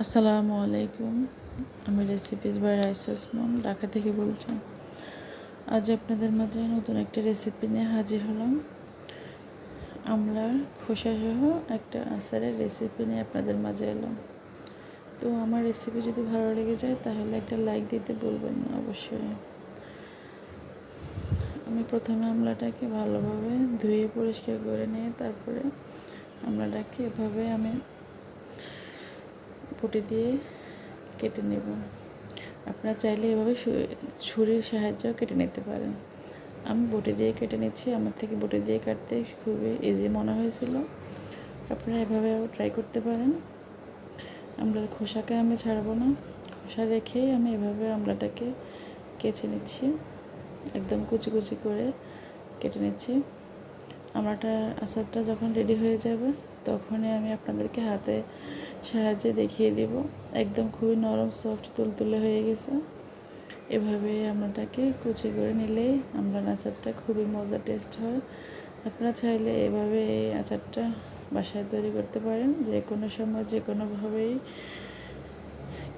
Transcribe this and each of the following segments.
আসসালামু আলাইকুম। আমি রেসিপিস বাই রাইসাস মম ঢাকা থেকে বলছি। আজ আপনাদের মাঝে নতুন একটা রেসিপি নিয়ে হাজির হলাম। আমলার খোসাসহ একটা আচারের রেসিপি নিয়ে আপনাদের মাঝে এলাম। তো আমার রেসিপি যদি ভালো লেগে যায় তাহলে একটা লাইক দিতে বলবেন না অবশ্যই। আমি প্রথমে আমলাটাকে ভালোভাবে ধুয়ে পরিষ্কার করে নিয়ে তারপরে আমলাটাকে এভাবে আমি পুঁটি দিয়ে কেটে নেব। আপনারা চাইলে এভাবে ছুরির সাহায্যেও কেটে নিতে পারেন। আমি বটি দিয়ে কেটে নিচ্ছি। আমার থেকে বটি দিয়ে কাটতে খুবই ইজি মনে হয়েছিল। আপনারা এভাবেও ট্রাই করতে পারেন। আমলার খোসাকে আমি ছাড়বো না, খোসা রেখেই আমি এভাবে আমলাটাকে কেচে নিচ্ছি। একদম কুচি কুচি করে কেটে নিচ্ছি। আমলাটার আচারটা যখন রেডি হয়ে যাবে তখনই আমি আপনাদেরকে হাতে সাহায্যে দেখিয়ে দিব। একদম খুবই নরম সফট তুলতুলে হয়ে গেছে। এভাবে আমলাটাকে কুচি করে নিলেই আমলার আচারটা খুবই মজা টেস্ট হয়। আপনারা চাইলে এভাবে এই আচারটা বাসায় তৈরি করতে পারেন। যে কোনো সময় যে কোনোভাবেই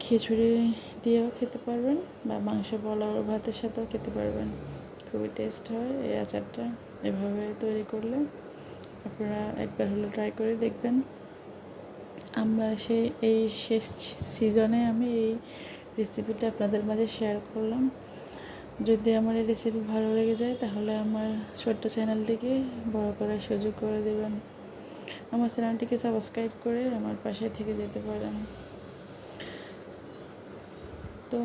খিচুড়ি দিয়েও খেতে পারবেন বা মাংস পোলাও ভাতের সাথেও খেতে পারবেন। খুবই টেস্ট হয় এই আচারটা এভাবে তৈরি করলে। আপনারা একবার হলে ট্রাই করে দেখবেন। আমরা এই শেষ সিজনে আমি এই রেসিপিটা আপনাদের মাঝে শেয়ার করলাম। যদি আমার এই রেসিপি ভালো লেগে যায় তাহলে আমার ছোট্ট চ্যানেলটিকে বড় করার সুযোগ করে দেবেন। আমার চ্যানেলটিকে সাবস্ক্রাইব করে আমার পাশে থেকে যেতে পারেন। তো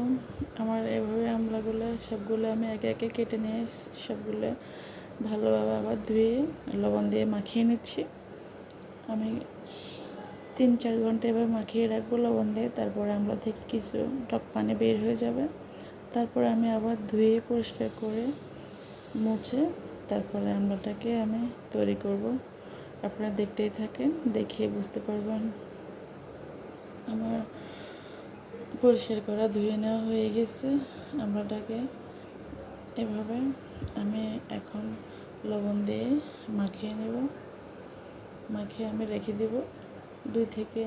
আমার এভাবে আমলাগুলো সবগুলো আমি একে একে কেটে নিয়ে সবগুলো ভালোভাবে আবার ধুয়ে লবণ দিয়ে মাখিয়ে নিচ্ছি। আমি 3-4 ঘন্টা এভাবে মাখিয়ে রাখবো লবণ দিয়ে। তারপরে আমলা থেকে কিছু টক পানি বের হয়ে যাবে। তারপরে আমি আবার ধুয়ে পরিষ্কার করে মুছে তারপরে আমলাটাকে আমি তৈরি করব। আপনারা দেখতেই থাকেন, দেখে বুঝতে পারবেন। আমার পরিষ্কার করা ধুয়ে নেওয়া হয়ে গেছে আমলাটাকে। এভাবে আমি এখন লবণ দিয়ে মাখিয়ে নেব। মাখিয়ে আমি রেখে দেব। 2 থেকে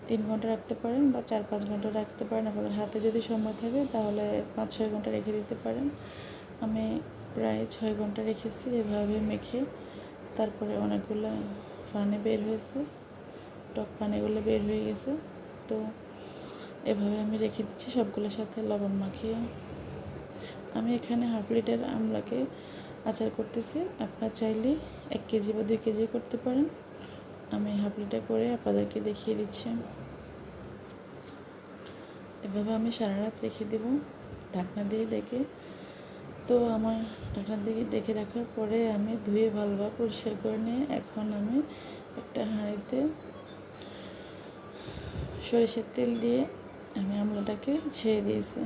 3 ঘন্টা রাখতে পারেন বা 4-5 ঘন্টা রাখতে পারেন। আপনাদের হাতে যদি সময় থাকে তাহলে 5-6 ঘন্টা রেখে দিতে পারেন। আমি প্রায় 6 ঘন্টা রেখেছি এভাবে মেখে। তারপরে অনেকগুলো পানি বের হয়েছে, টক পানিগুলো বের হয়ে গেছে। তো এভাবে আমি রেখে দিচ্ছি সবগুলোর সাথে লবণ মাখিয়ে। আমি এখানে 1/2 লিটার আমলাকে আচার করতেছি। আপনারা চাইলে 1 কেজি বা 2 কেজি করতে পারেন। আমি 1/2 লিটার করে আপনাদেরকে দেখিয়ে দিচ্ছি। এভাবে আমি সারা রাত রেখে দেব ঢাকনা দিয়ে ডেকে। তো আমার ঢাকনা দিয়ে ডেকে রাখার পরে আমি ধুয়ে ভালোভাবে পরিষ্কার করে নিয়ে এখন আমি একটা হাঁড়িতে সরিষার তেল দিয়ে আমি আমলাটাকে ছেড়ে দিয়েছি।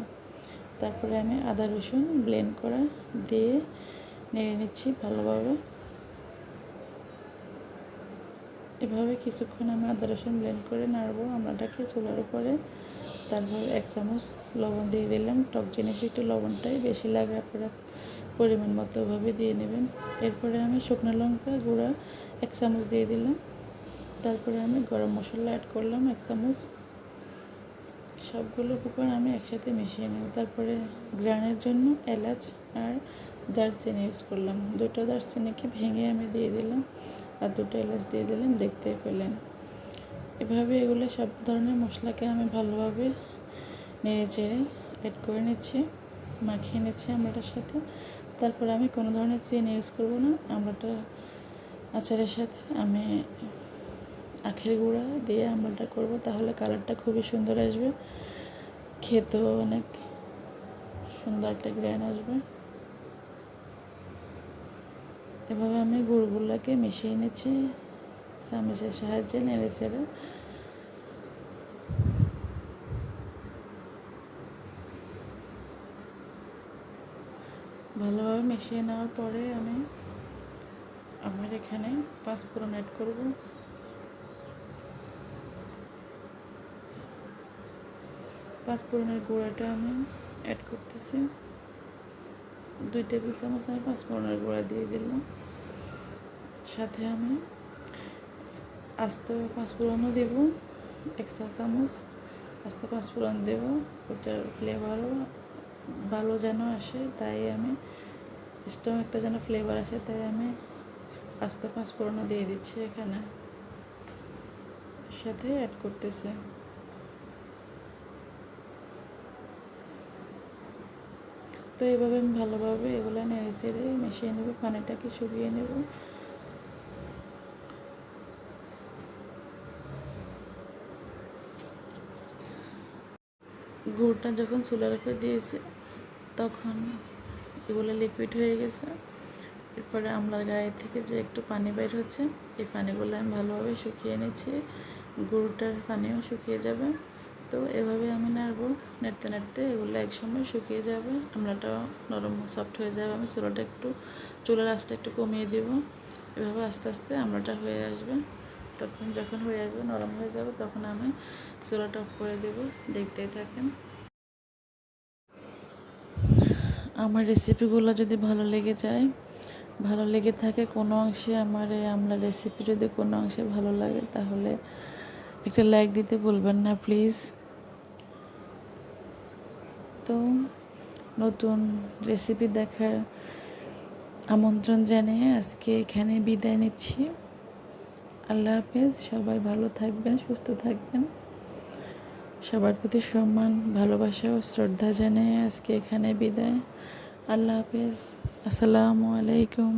তারপরে আমি আদা রসুন ব্লেন্ড করা দিয়ে নেড়ে নিচ্ছি ভালোভাবে। এভাবে কিছুক্ষণ আমি আদা রসুন ব্লেন্ড করে নাড়বো আমলাটাকে চুলার উপরে। তারপর 1 চামচ লবণ দিয়ে দিলাম। টক জিনিসে একটু লবণটাই বেশি লাগে, আপনারা পরিমাণ মতো ওভাবে দিয়ে নেবেন। এরপরে আমি শুকনো লঙ্কা গুঁড়া 1 চামচ দিয়ে দিলাম। তারপরে আমি গরম মশলা অ্যাড করলাম 1 চামচ। সবগুলো উপকরণ আমি একসাথে মিশিয়ে নেব। তারপরে গ্রানের জন্য এলাচ আর দারচিনি ইউজ করলাম। 2টা দারচিনিকে ভেঙে আমি দিয়ে দিলাম আর 2টা এলাচ দিয়ে দিলাম, দেখতে পেলেন। এভাবে এগুলো সব ধরনের মশলাকে আমি ভালোভাবে নেড়ে চেড়ে অ্যাড করে নিচ্ছি, মাখিয়ে নিচ্ছি আমলাটার সাথে। তারপরে আমি কোনো ধরনের চিনি ইউজ করব না। আমলাটা আচারের সাথে আমি আখের গুঁড়া দিয়ে আমলাটা করব, তাহলে কালারটা খুবই সুন্দর আসবে, খেতেও অনেক সুন্দর একটা গ্রান আসবে। এভাবে আমি গুড়গুলোকে মিশিয়ে নিচ্ছি চামচের সাহায্যে নেড়ে চেড়ে। ভালোভাবে মিশিয়ে নেওয়ার পরে আমি আমার এখানে 5 ফোড়ন অ্যাড করব। 5 ফোড়নের গুঁড়াটা আমি অ্যাড করতেছি। 2 টেবিল চামচ আমি 5 ফোড়নের গুঁড়া দিয়ে দিলাম। সাথে আমি আস্ত 5 ফোড়নও দেব 1 চা চামচ। আস্তে পাঁচফোড়ন দেবো, ওটার ফ্লেভারও ভালো যেন আসে, তাই আমি স্ট্রং একটা যেন ফ্লেভার আসে, তাই আমি আস্তে পাঁচফোড়নও দিয়ে দিচ্ছি এখানে, সাথে অ্যাড করতেছে। তো এইভাবে আমি ভালোভাবে এগুলো নেড়ে চেড়ে মিশিয়ে নেব, পানিটাকে শুকিয়ে নেব। গুড়টা যখন চুলার উপর দিয়েছি তখন এগুলো লিকুইড হয়ে গেছে। এরপরে আমলার গায়ে থেকে যে একটু পানি বের হচ্ছে, এই পানিগুলো আমি ভালোভাবে শুকিয়ে নিচ্ছি, গুড়টার পানিও শুকিয়ে যাবে। তো এভাবে আমি নাড়বো, নাড়তে নাড়তে এগুলো একসময় শুকিয়ে যাবে, আমলাটাও নরম সফট হয়ে যাবে। আমি চুলার আঁচটা একটু কমিয়ে দেব, এভাবে আস্তে আস্তে আমলাটা হয়ে আসবে। তখন যখন হয়ে আসবে, নরম হয়ে যাবে, তখন আমি চুলাটা অফ করে দেব। দেখতেই থাকেন। আমার রেসিপিগুলো যদি ভালো লেগে থাকে কোনো অংশে, আমার এই আমলা রেসিপি যদি কোনো অংশে ভালো লাগে, তাহলে একটা লাইক দিতে ভুলবেন না প্লিজ। তো নতুন রেসিপি দেখার আমন্ত্রণ জানিয়ে আজকে এখানে বিদায় নিচ্ছি। আল্লাহ হাফেজ। সবাই ভালো থাকবেন, সুস্থ থাকবেন। সবার প্রতি সম্মান, ভালোবাসা ও শ্রদ্ধা জানিয়ে আজকে এখানে বিদায়। আল্লাহ হাফেজ। আসসালামু আলাইকুম।